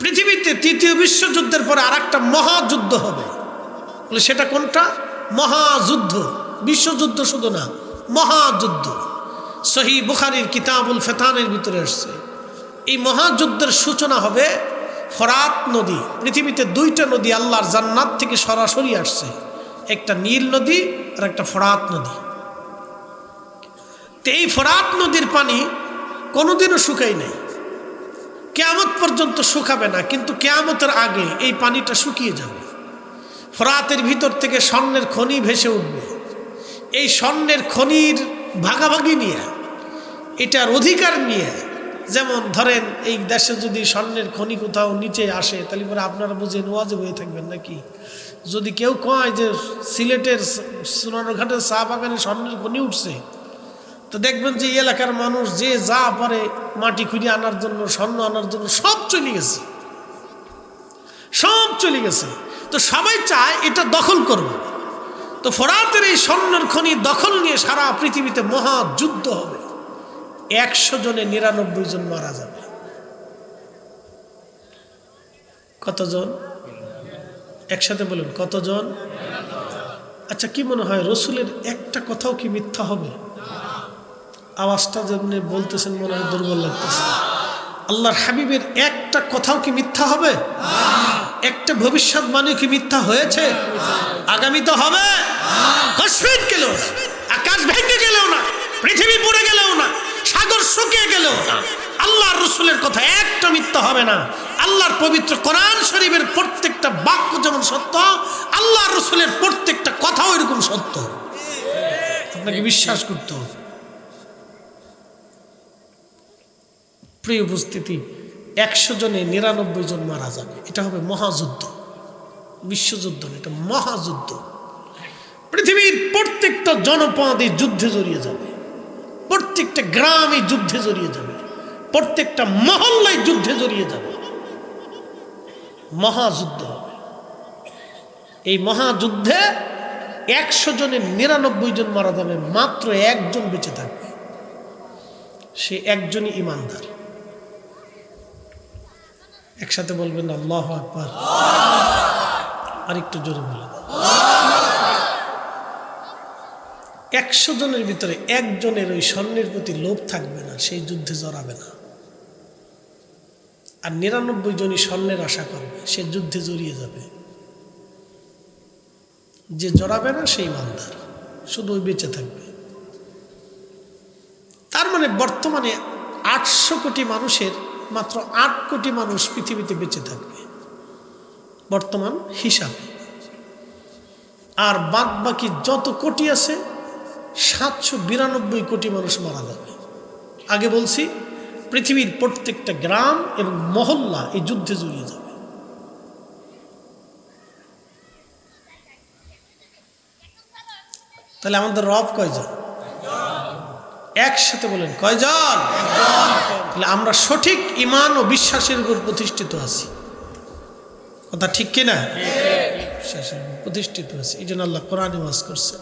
পৃথিবীতে তৃতীয় বিশ্বযুদ্ধের পরে আরেকটা মহাযুদ্ধ হবে, বলে সেটা কোনটা? মহাযুদ্ধ। বিশ্বযুদ্ধ শুধু না, মহাযুদ্ধ। সহিহ বুখারীর কিতাবুল ফিতানের ভিতরে আসছে এই মহাযুদ্ধের সূচনা হবে ফরাত নদী। পৃথিবীতে দুইটা নদী আল্লাহর জান্নাত থেকে সরাসরি আসছে, একটা নীল নদী আর একটা ফরাত নদী। তো এই ফরাত নদীর পানি কোনোদিনও শুকায় নাই, কিয়ামত পর্যন্ত শুকাবে না, কিন্তু কিয়ামতের আগে এই পানিটা শুকিয়ে যাবে। ফরাতের ভিতর থেকে স্বর্ণের খনি ভেসে উঠবে। এই স্বর্ণের খনির ভাগাভাগি নিয়ে, এটার অধিকার নিয়ে, যেমন ধরেন এই দেশে যদি স্বর্ণের খনি কোথাও নিচে আসে, তাহলে পরে আপনারা বুঝেন ওয়াজিব হয়ে থাকবেন নাকি? যদি কেউ কয় যে সিলেটের সোনারঘাটের চা বাগানে স্বর্ণের খনি উঠছে, তো দেখবেন যে এই এলাকার মানুষ যে যা পারে মাটি খুঁড়ে আনার জন্য, স্বর্ণ আনার জন্য সব চলে গেছে, সব চলে গেছে। তো সবাই চায় এটা দখল করবে। তো ফরাতের এই স্বর্ণের খনি দখল নিয়ে সারা পৃথিবীতে মহাযুদ্ধ হবে। 100 জনে 99 জন মারা যাবে। কতজন? একসাথে বলুন, কতজন? আচ্ছা, কি মনে হয় রসুলের একটা কথাও কি মিথ্যা হবে? আওয়াজটা যেমনি বলতেছেন মনে হয় দুর্বল লাগতেছে। আল্লাহর হাবিবের একটা কথাও কি মিথ্যা হবে? একটা ভবিষ্যৎবাণী কি মিথ্যা হয়েছে? আগামী তো হবে। কসমিক গেলেও না, আকাশ ভেঙে গেলেও না, পৃথিবী পুড়ে গেলেও না, সাগর শুকিয়ে গেলেও না, আল্লাহর রসুলের কথা একটা মিথ্যা হবে না। আল্লাহর পবিত্র কোরআন শরীফের প্রত্যেকটা বাক্য যেমন সত্য, আল্লাহর রসুলের প্রত্যেকটা কথাও এরকম সত্য। আপনাকে বিশ্বাস করতে হবে। প্রিয় উপস্থিতি, 100 জনে 99 জন মারা যাবে। এটা হবে মহাযুদ্ধ, বিশ্বযুদ্ধ না, এটা মহাযুদ্ধ। পৃথিবীর প্রত্যেকটা জনপদ এই যুদ্ধে জড়িয়ে যাবে, প্রত্যেকটা গ্রাম এই যুদ্ধে জড়িয়ে যাবে, প্রত্যেকটা মহল্লায় যুদ্ধে জড়িয়ে যাবে। মহাযুদ্ধ হবে। এই মহাযুদ্ধে 100 জনের 99 জন মারা যাবে, মাত্র একজন বেঁচে থাকবে। সে একজনই ইমানদার। একসাথে বলবেন আল্লাহু আকবার। আরেকটু জোরে বলেন। 100 জনের ভিতরে একজনের ওই স্বর্ণের প্রতি লোভ থাকবে না, সেই যুদ্ধে জড়াবে না। আর 99 জনই স্বর্ণের আশা করবে, সে যুদ্ধে জড়িয়ে যাবে। যে জড়াবে না সেই ইমানদার, শুধু ওই বেঁচে থাকবে। তার মানে বর্তমানে 800 কোটি মানুষের মাত্র 8 কোটি মানুষ পৃথিবীতে বেঁচে থাকবে বর্তমান হিসাবে। আর বাদ বাকি যত কোটি আছে 792 কোটি মানুষ মারা যাবে। আগে বলছি পৃথিবীর প্রত্যেকটা গ্রাম এবং মহল্লা এই যুদ্ধে জড়িয়ে যাবে। তাহলে আমাদের রব কয়জন? একসাথে বলেন, কয়জন? তাহলে আমরা সঠিক ঈমান ও বিশ্বাসের উপর প্রতিষ্ঠিত আছি। কথা ঠিক কিনা? বিশ্বাসের উপর প্রতিষ্ঠিত আছি। এই জন্য আল্লাহ কোরআনে ওয়াজ করছে।